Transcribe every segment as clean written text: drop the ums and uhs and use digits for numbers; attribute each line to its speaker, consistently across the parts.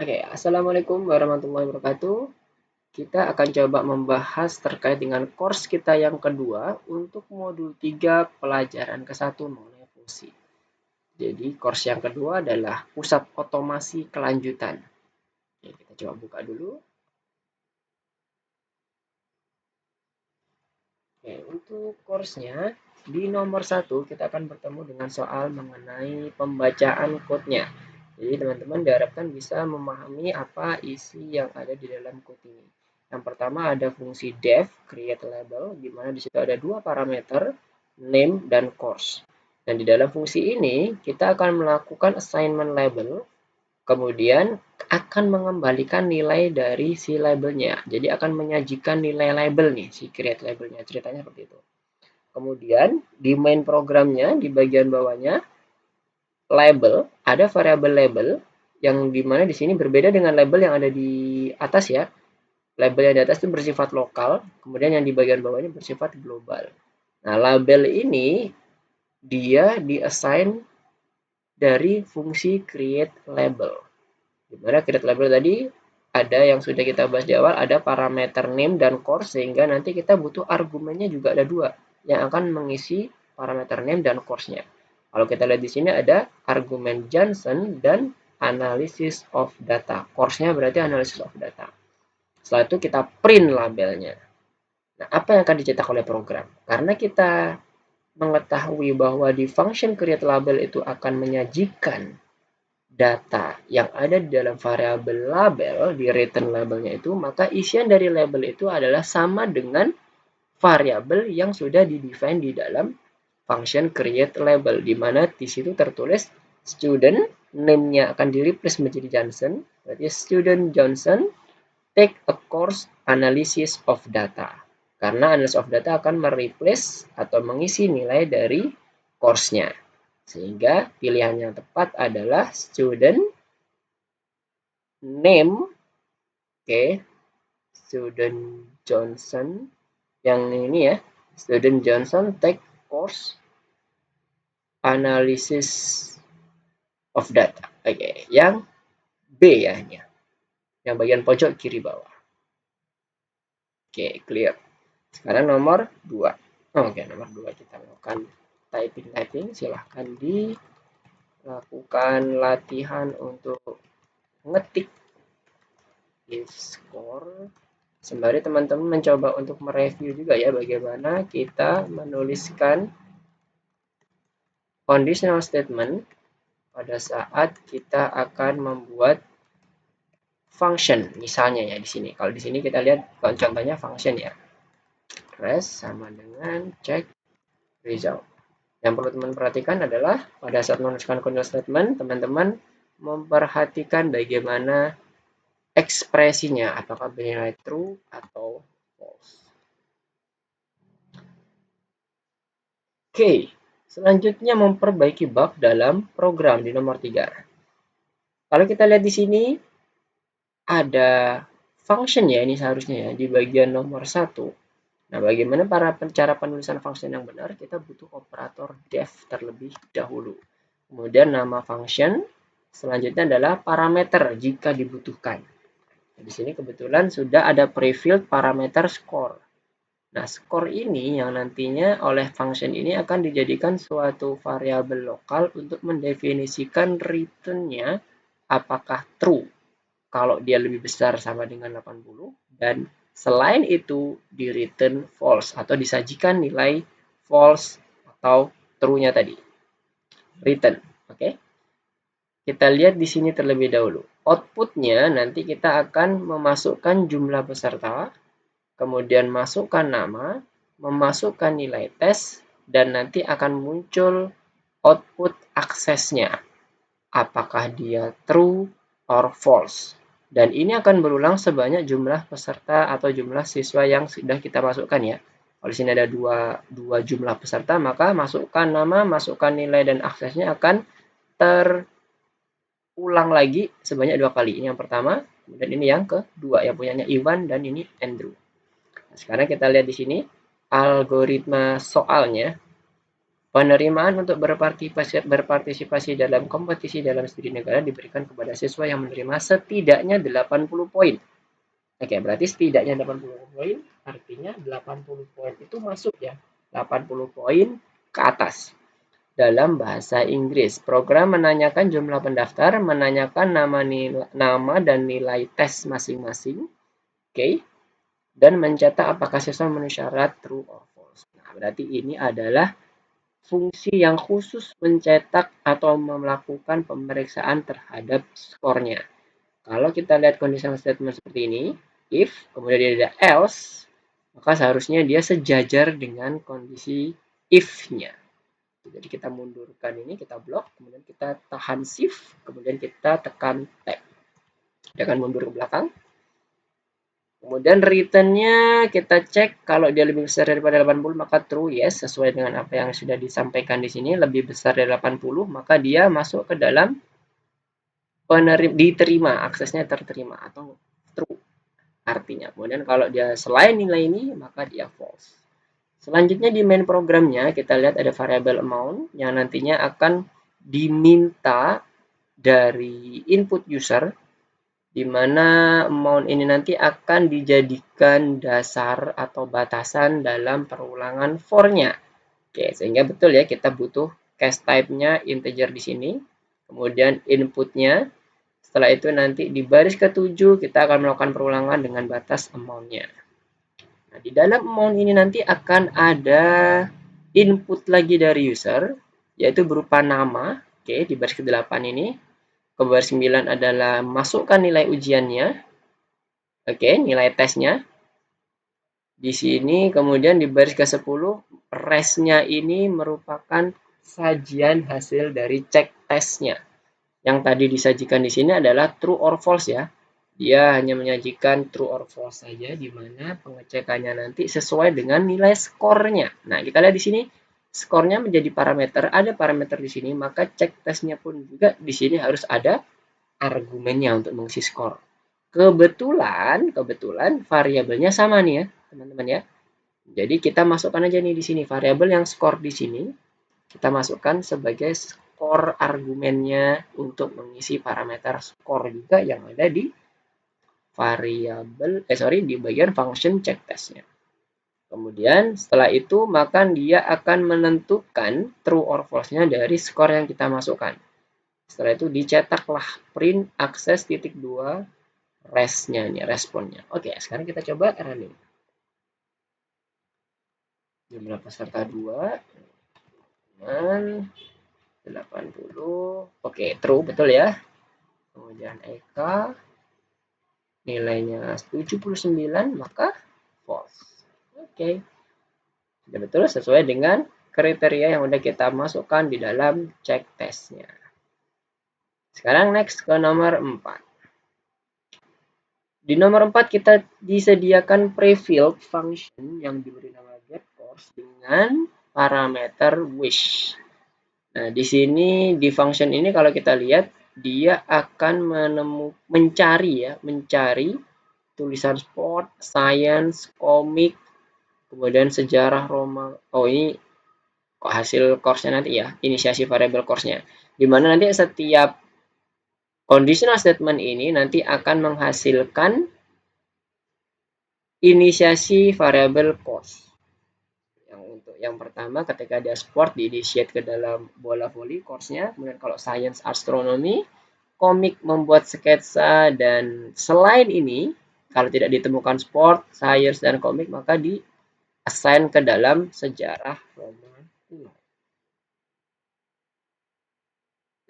Speaker 1: Oke, Assalamualaikum warahmatullahi wabarakatuh. Kita akan coba membahas terkait dengan course kita yang kedua untuk modul 3 pelajaran ke-1 mengenai fungsi. Jadi, course yang kedua adalah pusat otomasi kelanjutan. Oke, kita coba buka dulu. Oke, untuk course-nya di nomor 1 kita akan bertemu dengan soal mengenai pembacaan code-nya. Jadi teman-teman diharapkan bisa memahami apa isi yang ada di dalam code ini. Yang pertama ada fungsi def, create label, di mana di situ ada dua parameter, name dan course. Dan di dalam fungsi ini kita akan melakukan assignment label, kemudian akan mengembalikan nilai dari si labelnya. Jadi akan menyajikan nilai label nih, si create labelnya. Ceritanya seperti itu. Kemudian di main programnya di bagian bawahnya label, ada variabel label yang dimana di sini berbeda dengan label yang ada di atas ya. Label yang di atas itu bersifat lokal, kemudian yang di bagian bawah ini bersifat global. Nah, label ini dia diassign dari fungsi create label. Di mana create label tadi ada yang sudah kita bahas di awal, ada parameter name dan course, sehingga nanti kita butuh argumennya juga ada dua yang akan mengisi parameter name dan course-nya. Kalau kita lihat di sini ada argumen Johnson dan analysis of data. Course-nya berarti analysis of data. Setelah itu kita print labelnya. Nah, apa yang akan dicetak oleh program? Karena kita mengetahui bahwa di function create label itu akan menyajikan data yang ada di dalam variabel label, di return labelnya itu, maka isian dari label itu adalah sama dengan variabel yang sudah di-define di dalam function create label, di mana di situ tertulis student, name-nya akan di-replace menjadi Johnson, berarti student Johnson take a course analysis of data. Karena analysis of data akan mereplace atau mengisi nilai dari course-nya. Sehingga pilihan yang tepat adalah student name, oke, student Johnson, yang ini ya, student Johnson take course analysis of data. Oke, yang B ya, yang bagian pojok kiri bawah. Oke, clear. Sekarang nomor 2. Oke, nomor 2 kita lakukan typing. Silahkan dilakukan latihan untuk ngetik if score. Sembari teman-teman mencoba untuk mereview juga ya bagaimana kita menuliskan conditional statement pada saat kita akan membuat function. Misalnya ya di sini. Kalau di sini kita lihat contohnya function ya. Rest sama dengan check result. Yang perlu teman perhatikan adalah pada saat menuliskan conditional statement, teman-teman memperhatikan bagaimana ekspresinya, apakah bernilai true atau false. Oke, selanjutnya memperbaiki bug dalam program di nomor 3. Kalau kita lihat di sini, ada function ya, ini seharusnya ya, di bagian nomor 1. Nah, bagaimana cara penulisan function yang benar? Kita butuh operator def terlebih dahulu. Kemudian nama function, selanjutnya adalah parameter jika dibutuhkan. Nah, di sini kebetulan sudah ada prefilled parameter score. Nah, score ini yang nantinya oleh function ini akan dijadikan suatu variabel lokal untuk mendefinisikan return-nya apakah true kalau dia lebih besar sama dengan 80 dan selain itu di return false atau disajikan nilai false atau true-nya tadi. Return, oke? Kita lihat di sini terlebih dahulu. Output-nya nanti kita akan memasukkan jumlah peserta, kemudian masukkan nama, memasukkan nilai tes, dan nanti akan muncul output aksesnya. Apakah dia true or false. Dan ini akan berulang sebanyak jumlah peserta atau jumlah siswa yang sudah kita masukkan ya. Kalau di sini ada dua jumlah peserta, maka masukkan nama, masukkan nilai, dan aksesnya akan terulang lagi sebanyak 2 kali. Ini yang pertama, dan ini yang kedua, yang punyanya Iwan dan ini Andrew. Nah, sekarang kita lihat di sini algoritma soalnya. Penerimaan untuk berpartisipasi dalam kompetisi dalam studi negara diberikan kepada siswa yang menerima setidaknya 80 poin. Oke, berarti setidaknya 80 poin, artinya 80 poin itu masuk ya. 80 poin ke atas. Dalam bahasa Inggris, program menanyakan jumlah pendaftar, menanyakan nama dan nilai tes masing-masing, oke, dan mencetak apakah siswa memenuhi syarat true or false. Nah, berarti ini adalah fungsi yang khusus mencetak atau melakukan pemeriksaan terhadap skornya. Kalau kita lihat conditional statement seperti ini, if, kemudian dia ada else, maka seharusnya dia sejajar dengan kondisi if-nya. Jadi kita mundurkan ini, kita blok, kemudian kita tahan shift, kemudian kita tekan tab. Dia akan mundur ke belakang. Kemudian return-nya kita cek kalau dia lebih besar daripada 80 maka true, yes, sesuai dengan apa yang sudah disampaikan di sini, lebih besar dari 80 maka dia masuk ke dalam diterima, aksesnya terterima atau true artinya. Kemudian kalau dia selain nilai ini maka dia false. Selanjutnya di main programnya kita lihat ada variable amount yang nantinya akan diminta dari input user, di mana amount ini nanti akan dijadikan dasar atau batasan dalam perulangan for-nya. Oke, sehingga betul ya kita butuh case type-nya integer di sini, kemudian input-nya. Setelah itu nanti di baris ke-7 kita akan melakukan perulangan dengan batas amount-nya. Nah, di dalam amount ini nanti akan ada input lagi dari user, yaitu berupa nama. Oke, di baris ke-8 ini. Ke baris 9 adalah masukkan nilai ujiannya. Oke, nilai tesnya. Di sini kemudian di baris ke-10 resnya ini merupakan sajian hasil dari cek tesnya. Yang tadi disajikan di sini adalah true or false ya. Dia hanya menyajikan true or false saja, di mana pengecekannya nanti sesuai dengan nilai skornya. Nah, kita lihat di sini skornya menjadi parameter, ada parameter di sini, maka cek tesnya pun juga di sini harus ada argumennya untuk mengisi skor. Kebetulan variabelnya sama nih ya, teman-teman ya. Jadi kita masukkan aja nih di sini variabel yang skor di sini, kita masukkan sebagai skor argumennya untuk mengisi parameter skor juga yang ada di variabel di bagian function check testnya. Kemudian setelah itu maka dia akan menentukan true or false-nya dari skor yang kita masukkan. Setelah itu dicetaklah print akses titik 2 resnya nih, responnya. Oke, sekarang kita coba running. Jumlah peserta 2 dengan 80. Oke, true betul ya. Kemudian Eka nilainya 79 maka false. Oke. Sudah betul sesuai dengan kriteria yang sudah kita masukkan di dalam cek tesnya. Sekarang next ke nomor 4. Di nomor 4 kita disediakan pre-filled function yang diberi nama getCourse dengan parameter wish. Nah, di sini di function ini kalau kita lihat dia akan mencari tulisan sport, science, komik, kemudian sejarah Roma. Oh, ini kok hasil course-nya nanti ya, inisiasi variable course-nya. Di mana nanti setiap conditional statement ini nanti akan menghasilkan inisiasi variable course. Untuk yang pertama ketika dia sport di-initiate ke dalam bola voli course-nya, kemudian kalau science astronomi, komik membuat sketsa, dan selain ini kalau tidak ditemukan sport, science dan komik maka di assign ke dalam sejarah Roma kuno.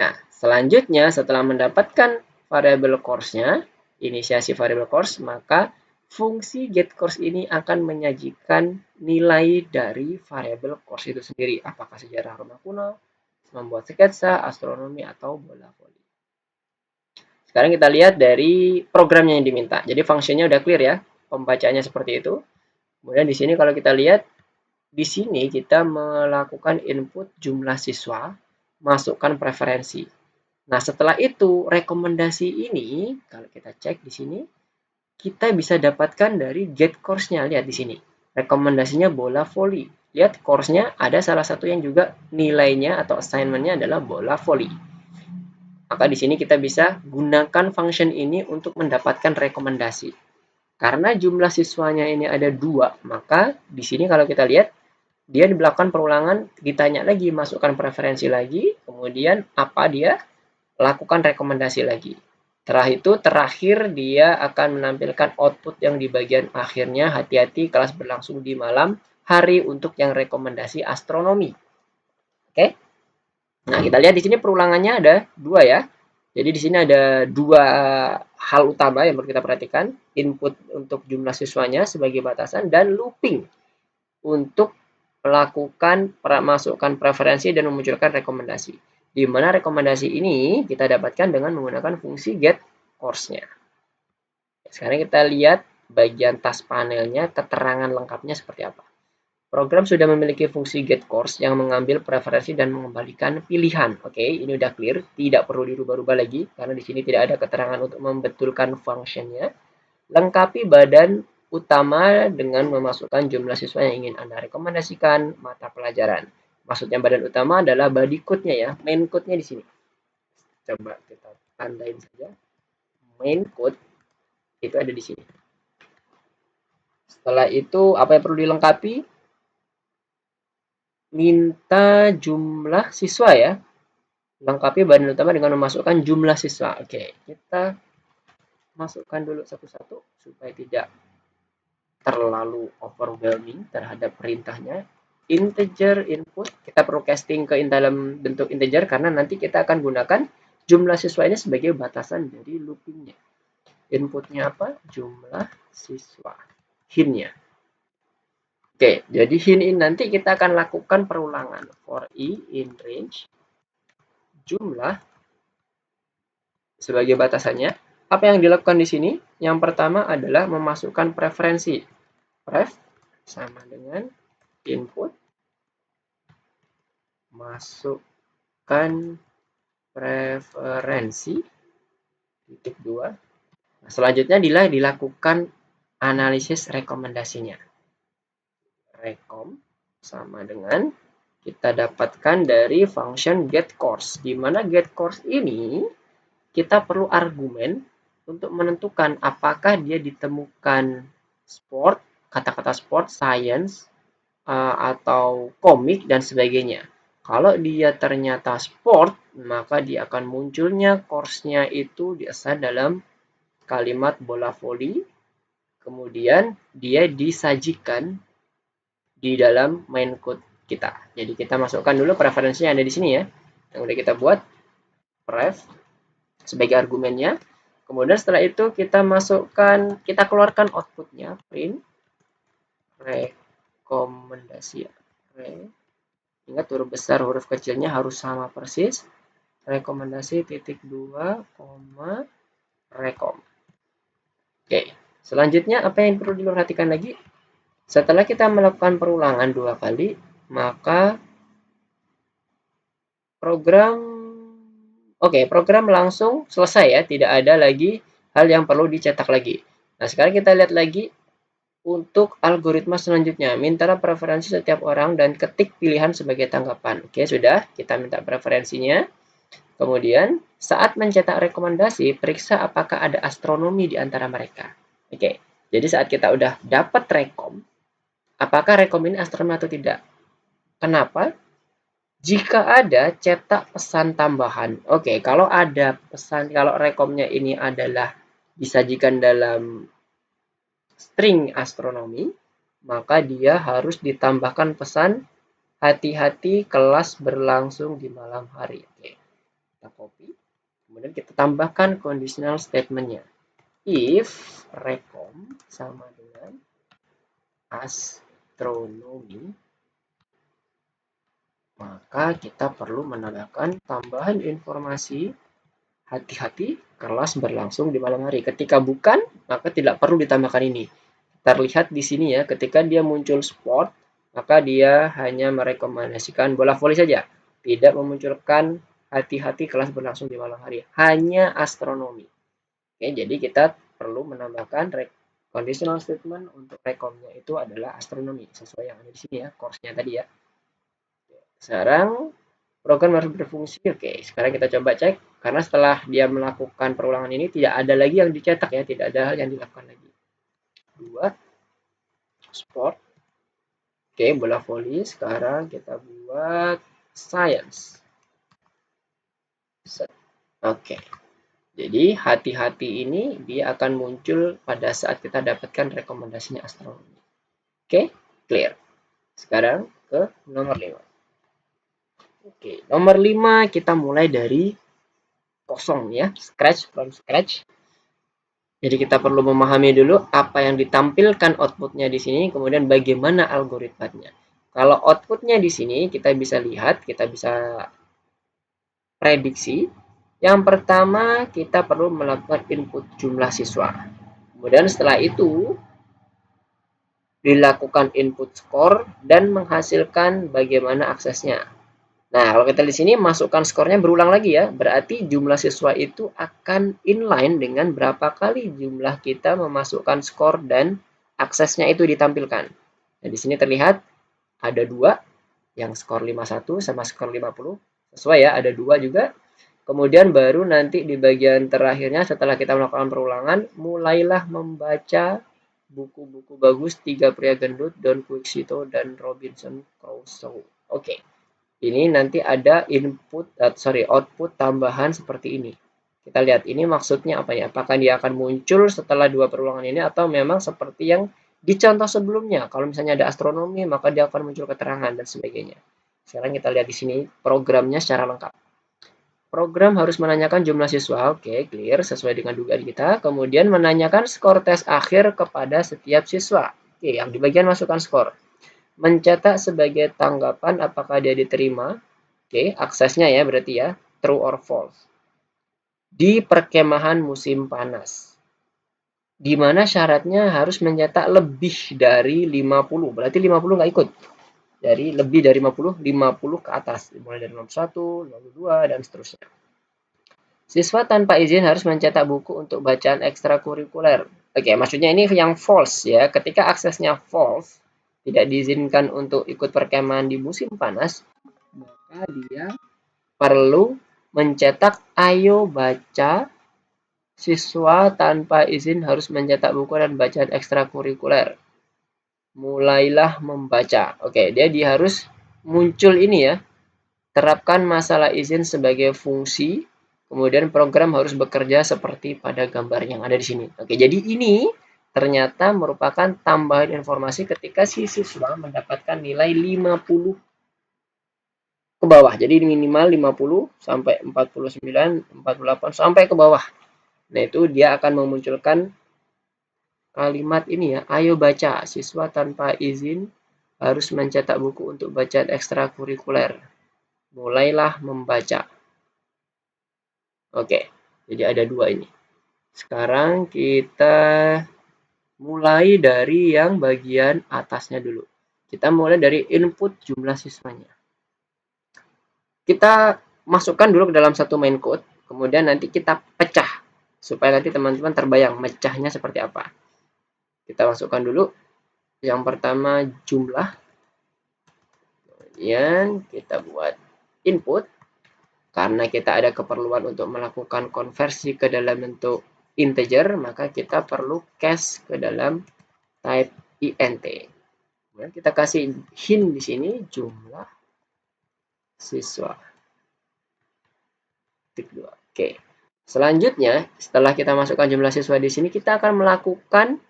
Speaker 1: Nah, selanjutnya setelah mendapatkan variable course-nya, inisiasi variable course, maka fungsi getCourse ini akan menyajikan nilai dari variable course itu sendiri. Apakah sejarah Roma kuno, membuat sketsa, astronomi, atau bola voli. Sekarang kita lihat dari programnya yang diminta. Jadi fungsinya udah clear ya, pembacaannya seperti itu. Kemudian di sini kalau kita lihat, di sini kita melakukan input jumlah siswa, masukkan preferensi. Nah, setelah itu rekomendasi ini kalau kita cek di sini kita bisa dapatkan dari getCourse-nya. Lihat di sini. Rekomendasinya bola voli. lihat course-nya ada salah satu yang juga nilainya atau assignment-nya adalah bola voli. Maka di sini kita bisa gunakan function ini untuk mendapatkan rekomendasi. Karena jumlah siswanya ini ada 2, maka di sini kalau kita lihat, dia dilakukan perulangan, ditanya lagi, masukkan preferensi lagi, kemudian apa dia lakukan rekomendasi lagi. Setelah itu, terakhir dia akan menampilkan output yang di bagian akhirnya, hati-hati kelas berlangsung di malam hari untuk yang rekomendasi astronomi. Oke? Nah, kita lihat di sini perulangannya ada 2 ya. Jadi di sini ada 2 hal utama yang perlu kita perhatikan, input untuk jumlah siswanya sebagai batasan dan looping untuk melakukan masukkan preferensi dan memunculkan rekomendasi. Di mana rekomendasi ini kita dapatkan dengan menggunakan fungsi get course-nya. Sekarang kita lihat bagian task panelnya, keterangan lengkapnya seperti apa. Program sudah memiliki fungsi get course yang mengambil preferensi dan mengembalikan pilihan. Oke, ini udah clear, tidak perlu dirubah-rubah lagi karena di sini tidak ada keterangan untuk membetulkan fungsinya. Lengkapi badan utama dengan memasukkan jumlah siswa yang ingin Anda rekomendasikan mata pelajaran. Maksudnya badan utama adalah body code-nya ya, main code-nya di sini. Coba kita tandain saja. Main code itu ada di sini. Setelah itu apa yang perlu dilengkapi? Minta jumlah siswa ya. Lengkapi badan utama dengan memasukkan jumlah siswa. Oke, kita masukkan dulu satu-satu supaya tidak terlalu overwhelming terhadap perintahnya. Integer input, kita perlu casting ke dalam bentuk integer karena nanti kita akan gunakan jumlah siswa ini sebagai batasan dari loopingnya. Inputnya apa? Jumlah siswa. Hint-nya. Oke, jadi hint ini nanti kita akan lakukan perulangan. For i in range jumlah sebagai batasannya. Apa yang dilakukan di sini? Yang pertama adalah memasukkan preferensi. Pref sama dengan input masukkan preferensi titik 2. Nah, selanjutnya dilakukan analisis rekomendasinya. Rekom sama dengan kita dapatkan dari function getCourse, di mana getCourse ini kita perlu argumen untuk menentukan apakah dia ditemukan sport, kata-kata sport, science, atau komik dan sebagainya. Kalau dia ternyata sport, maka dia akan munculnya course-nya itu diassign dalam kalimat bola voli, kemudian dia disajikan di dalam main code kita. Jadi kita masukkan dulu preferensinya ada di sini ya. Yang udah kita buat pref sebagai argumennya. Kemudian setelah itu kita masukkan, kita keluarkan outputnya print rekomendasi. Ingat huruf besar huruf kecilnya harus sama persis. Rekomendasi titik 2, rekom. Oke, selanjutnya apa yang perlu diperhatikan lagi? Setelah kita melakukan perulangan 2 kali, maka program langsung selesai ya, tidak ada lagi hal yang perlu dicetak lagi. Nah, sekarang kita lihat lagi untuk algoritma selanjutnya. Mintalah preferensi setiap orang dan ketik pilihan sebagai tanggapan. Oke, sudah, kita minta preferensinya. Kemudian, saat mencetak rekomendasi, periksa apakah ada astronomi di antara mereka. Oke, jadi saat kita udah dapat rekom, apakah rekom ini astronomi atau tidak? Kenapa? Jika ada, cetak pesan tambahan. Oke, kalau ada pesan, kalau rekomnya ini adalah disajikan dalam string astronomi, maka dia harus ditambahkan pesan hati-hati kelas berlangsung di malam hari. Oke, kita copy. Kemudian kita tambahkan conditional statement-nya. If rekom sama dengan astronomi, maka kita perlu menambahkan tambahan informasi hati-hati kelas berlangsung di malam hari. Ketika bukan, maka tidak perlu ditambahkan ini. Terlihat di sini ya, ketika dia muncul sport, maka dia hanya merekomendasikan bola voli saja. Tidak memunculkan hati-hati kelas berlangsung di malam hari. Hanya astronomi. Oke, jadi kita perlu menambahkan Conditional statement untuk rekomnya itu adalah astronomi, sesuai yang ada di sini ya, course-nya tadi ya. Sekarang program harus berfungsi. Oke, sekarang kita coba cek. Karena setelah dia melakukan perulangan ini, tidak ada lagi yang dicetak ya, tidak ada hal yang dilakukan lagi. 2, sport. Oke, bola voli. Sekarang kita buat science. Oke. Jadi hati-hati ini dia akan muncul pada saat kita dapatkan rekomendasinya astronomi. Oke, clear. Sekarang ke nomor 5. Oke, nomor 5 kita mulai dari kosong ya, from scratch. Jadi kita perlu memahami dulu apa yang ditampilkan outputnya di sini, kemudian bagaimana algoritmanya. Kalau outputnya di sini kita bisa lihat, kita bisa prediksi. Yang pertama kita perlu melakukan input jumlah siswa. Kemudian setelah itu dilakukan input skor dan menghasilkan bagaimana aksesnya. Nah, kalau kita di sini masukkan skornya berulang lagi ya, berarti jumlah siswa itu akan inline dengan berapa kali jumlah kita memasukkan skor dan aksesnya itu ditampilkan. Nah, di sini terlihat ada 2, yang skor 51 sama skor 50. Sesuai ya, ada 2 juga. Kemudian baru nanti di bagian terakhirnya setelah kita melakukan perulangan, mulailah membaca buku-buku bagus 3 Pria Gendut, Don Quixote, dan Robinson Crusoe. Oke. Ini nanti ada output tambahan seperti ini. Kita lihat ini maksudnya apa ya? Apakah dia akan muncul setelah 2 perulangan ini atau memang seperti yang di contoh sebelumnya. Kalau misalnya ada astronomi, maka dia akan muncul keterangan dan sebagainya. Sekarang kita lihat di sini programnya secara lengkap. Program harus menanyakan jumlah siswa, oke, clear, sesuai dengan dugaan kita. Kemudian menanyakan skor tes akhir kepada setiap siswa. Oke, yang di bagian masukkan skor. Mencetak sebagai tanggapan apakah dia diterima. Oke, aksesnya ya berarti ya, true or false. Di perkemahan musim panas. Di mana syaratnya harus mencetak lebih dari 50. Berarti 50 nggak ikut. Dari lebih dari 50, 50 ke atas. Mulai dari 51, 52, dan seterusnya. Siswa tanpa izin harus mencetak buku untuk bacaan ekstrakurikuler. Oke, maksudnya ini yang false ya. Ketika aksesnya false, tidak diizinkan untuk ikut perkemahan di musim panas, maka dia perlu mencetak ayo baca. Siswa tanpa izin harus mencetak buku dan bacaan ekstrakurikuler. Mulailah membaca. Oke, dia harus muncul ini ya. Terapkan masalah izin sebagai fungsi. Kemudian program harus bekerja seperti pada gambar yang ada di sini. Oke, jadi ini ternyata merupakan tambahan informasi ketika si siswa mendapatkan nilai 50 ke bawah. Jadi minimal 50 sampai 49, 48 sampai ke bawah. Nah, itu dia akan memunculkan kalimat ini ya, ayo baca. Siswa tanpa izin harus mencetak buku untuk bacaan ekstrakurikuler. Mulailah membaca. Oke, jadi ada 2 ini. Sekarang kita mulai dari yang bagian atasnya dulu. Kita mulai dari input jumlah siswanya. Kita masukkan dulu ke dalam satu main code, kemudian nanti kita pecah. Supaya nanti teman-teman terbayang mecahnya seperti apa. Kita masukkan dulu. Yang pertama jumlah. Kemudian kita buat input. Karena kita ada keperluan untuk melakukan konversi ke dalam bentuk integer, maka kita perlu cast ke dalam type int. Kemudian kita kasih hint di sini jumlah siswa. Tik 2. Oke. Selanjutnya, setelah kita masukkan jumlah siswa di sini, kita akan melakukan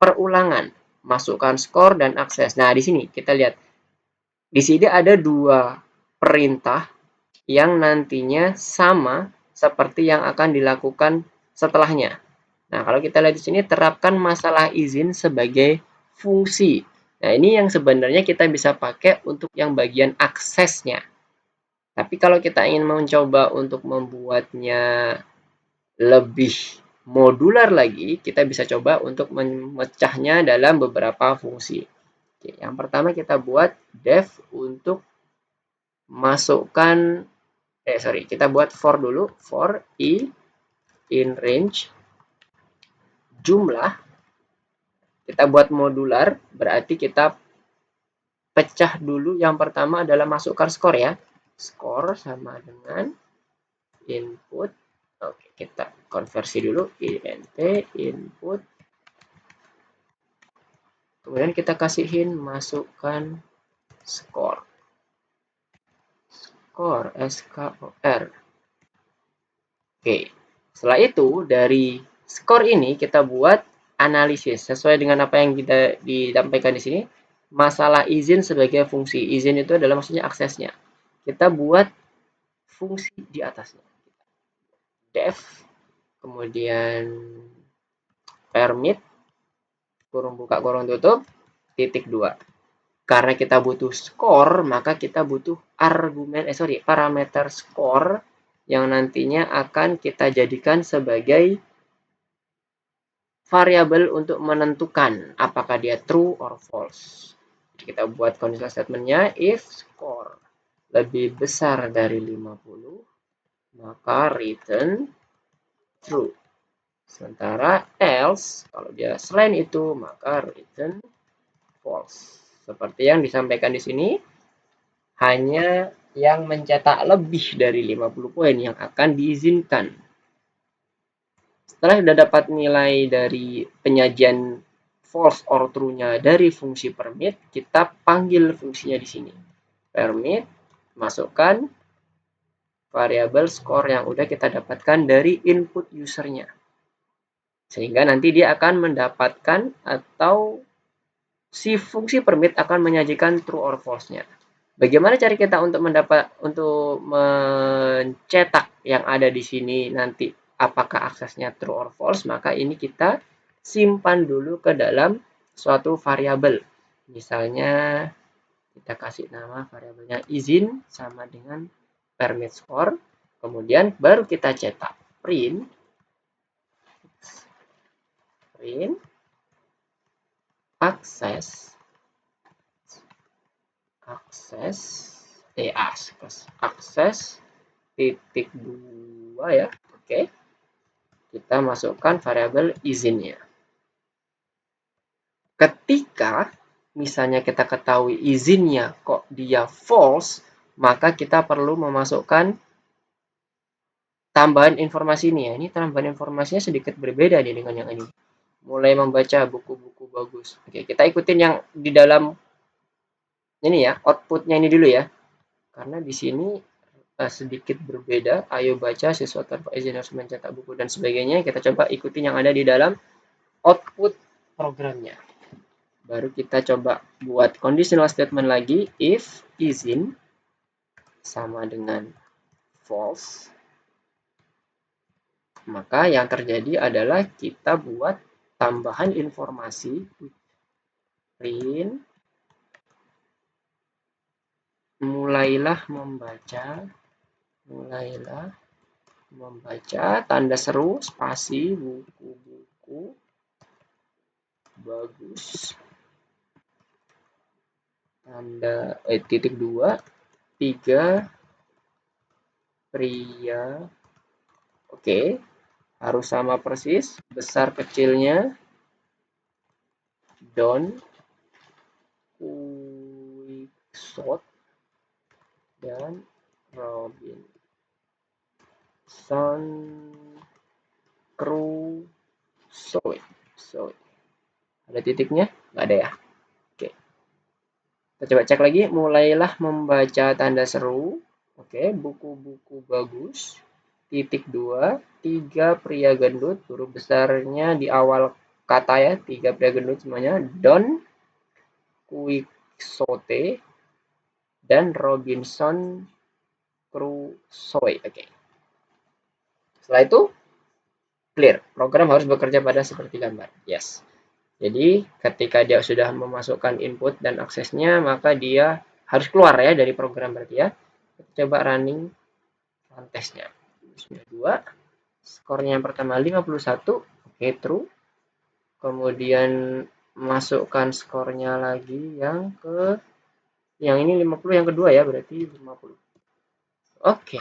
Speaker 1: perulangan, masukkan skor dan akses. Nah, di sini kita lihat. Di sini ada 2 perintah yang nantinya sama seperti yang akan dilakukan setelahnya. Nah, kalau kita lihat di sini, terapkan masalah izin sebagai fungsi. Nah, ini yang sebenarnya kita bisa pakai untuk yang bagian aksesnya. Tapi kalau kita ingin mencoba untuk membuatnya lebih modular lagi, kita bisa coba untuk memecahnya dalam beberapa fungsi. Oke, yang pertama kita buat def untuk masukkan kita buat for dulu, for i in range jumlah Kita buat modular, berarti kita pecah dulu. Yang pertama adalah masukkan skor ya. Skor sama dengan input. Oke, kita konversi dulu int input. Kemudian kita kasihin masukkan skor. Skor skor. Oke. Setelah itu dari skor ini kita buat analisis sesuai dengan apa yang kita disampaikan di sini. Masalah izin sebagai fungsi. Izin itu adalah maksudnya aksesnya. Kita buat fungsi di atasnya. Def, kemudian permit, kurung buka kurung tutup, titik 2. Karena kita butuh skor, maka kita butuh parameter skor yang nantinya akan kita jadikan sebagai variabel untuk menentukan apakah dia true or false. Kita buat conditional statementnya, if skor lebih besar dari 50, maka return true. Sementara else, kalau dia selain itu, maka return false. Seperti yang disampaikan di sini, hanya yang mencetak lebih dari 50 poin yang akan diizinkan. Setelah sudah dapat nilai dari penyajian false or true-nya dari fungsi permit, kita panggil fungsinya di sini. Permit, masukkan variabel skor yang udah kita dapatkan dari input usernya. Sehingga nanti dia akan mendapatkan atau si fungsi permit akan menyajikan true or false-nya. Bagaimana cara kita untuk mencetak yang ada di sini nanti apakah aksesnya true or false? Maka ini kita simpan dulu ke dalam suatu variabel. Misalnya kita kasih nama variabelnya izin sama dengan permit score. Kemudian baru kita cetak print akses titik 2 ya. Oke. Kita masukkan variabel izinnya. Ketika misalnya kita ketahui izinnya kok dia false, maka kita perlu memasukkan tambahan informasi ini ya. Ini tambahan informasinya sedikit berbeda nih dengan yang ini. Mulai membaca buku-buku bagus. Oke, kita ikutin yang di dalam ini ya, outputnya ini dulu ya. Karena di sini sedikit berbeda. Ayo baca, siswa tanpa izin harus mencetak buku dan sebagainya. Kita coba ikutin yang ada di dalam output programnya. Baru kita coba buat conditional statement lagi. If izin sama dengan false, maka yang terjadi adalah kita buat tambahan informasi print mulailah membaca tanda seru spasi buku-buku bagus tanda titik 2 3 pria. Oke, harus sama persis besar kecilnya. Don Quixote dan Robinson Crusoe. Ada titiknya? Nggak ada ya? Oke. Kita coba cek lagi. Mulailah membaca tanda seru. Oke, buku-buku bagus. Titik 2, 3 pria gendut. Huruf besarnya di awal kata ya. 3 pria gendut semuanya. Don Quixote dan Robinson Crusoe. Oke. Setelah itu clear. Program harus bekerja pada seperti gambar. Yes. Jadi ketika dia sudah memasukkan input dan aksesnya, maka dia harus keluar ya dari program berarti ya. Kita coba running run testnya. Sudah 2. Skornya yang pertama 51. Oke, true. Kemudian masukkan skornya lagi yang ini 50, yang kedua ya, berarti 50. Oke.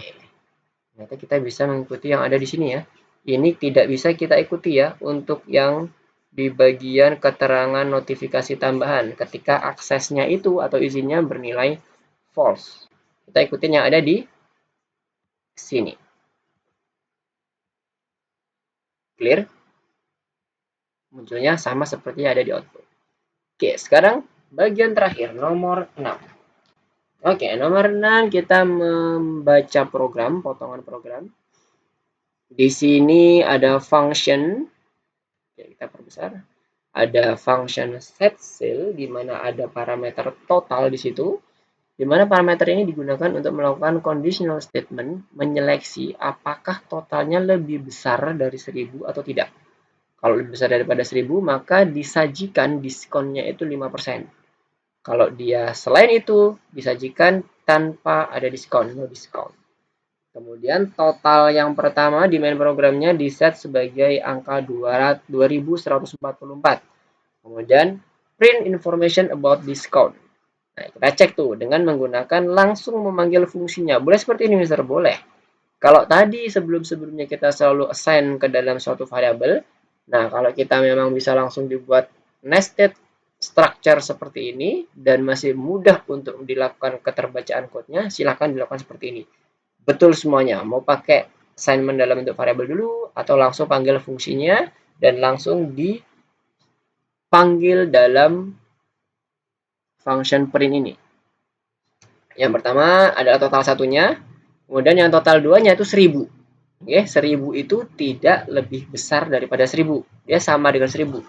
Speaker 1: Ternyata kita bisa mengikuti yang ada di sini ya. Ini tidak bisa kita ikuti ya untuk yang di bagian keterangan notifikasi tambahan ketika aksesnya itu atau izinnya bernilai false. Kita ikutin yang ada di sini. Clear? Munculnya sama seperti yang ada di output. Oke, sekarang bagian terakhir, nomor 6. Oke, nomor 6 kita membaca program, potongan program. Di sini ada function, oke, kita perbesar. Ada function setCell, di mana ada parameter total di situ, di mana parameter ini digunakan untuk melakukan conditional statement, menyeleksi apakah totalnya lebih besar dari 1000 atau tidak. Kalau lebih besar daripada 1000, maka disajikan diskonnya itu 5%. Kalau dia selain itu, disajikan tanpa ada diskon, no discount. Kemudian total yang pertama di main programnya diset sebagai angka 2144. Kemudian print information about discount. Nah, kita cek tuh dengan menggunakan langsung memanggil fungsinya. Boleh seperti ini, Mister? Boleh. Kalau tadi sebelum-sebelumnya kita selalu assign ke dalam suatu variabel, nah kalau kita memang bisa langsung dibuat nested structure seperti ini dan masih mudah untuk dilakukan keterbacaan code-nya, silahkan dilakukan seperti ini. Betul semuanya, mau pakai assignment dalam bentuk variabel dulu atau langsung panggil fungsinya dan langsung dipanggil dalam function print ini. Yang pertama adalah total satunya, kemudian yang total duanya itu 1000. Oke, 1000 itu tidak lebih besar daripada 1000. Dia sama dengan 1000.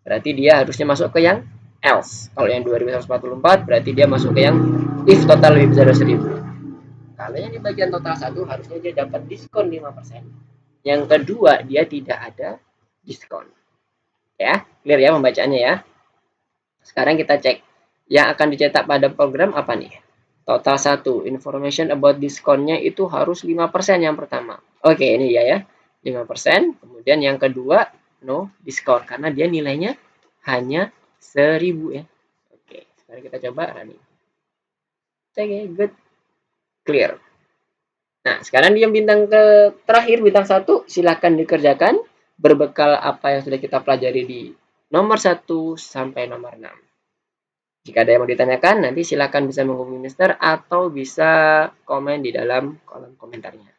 Speaker 1: Berarti dia harusnya masuk ke yang else. Kalau yang 2144 berarti dia masuk ke yang if total lebih besar dari 1000. Kalau yang di bagian total 1 harusnya dia dapat diskon 5%. Yang kedua, dia tidak ada diskon. Ya, clear ya pembacaannya ya. Sekarang kita cek. Yang akan dicetak pada program apa nih? Total 1, information about diskonnya itu harus 5% yang pertama. Oke, ini ya. 5%. Kemudian yang kedua, no diskon. Karena dia nilainya hanya 1000 ya. Oke, sekarang kita coba running. Oke, good. Clear. Nah, sekarang yang bintang ke terakhir, bintang 1, silahkan dikerjakan berbekal apa yang sudah kita pelajari di nomor 1 sampai nomor 6. Jika ada yang mau ditanyakan, nanti silakan bisa menghubungi Mister atau bisa komen di dalam kolom komentarnya.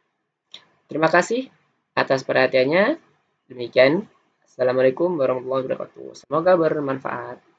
Speaker 1: Terima kasih atas perhatiannya. Demikian. Assalamualaikum warahmatullahi wabarakatuh. Semoga bermanfaat.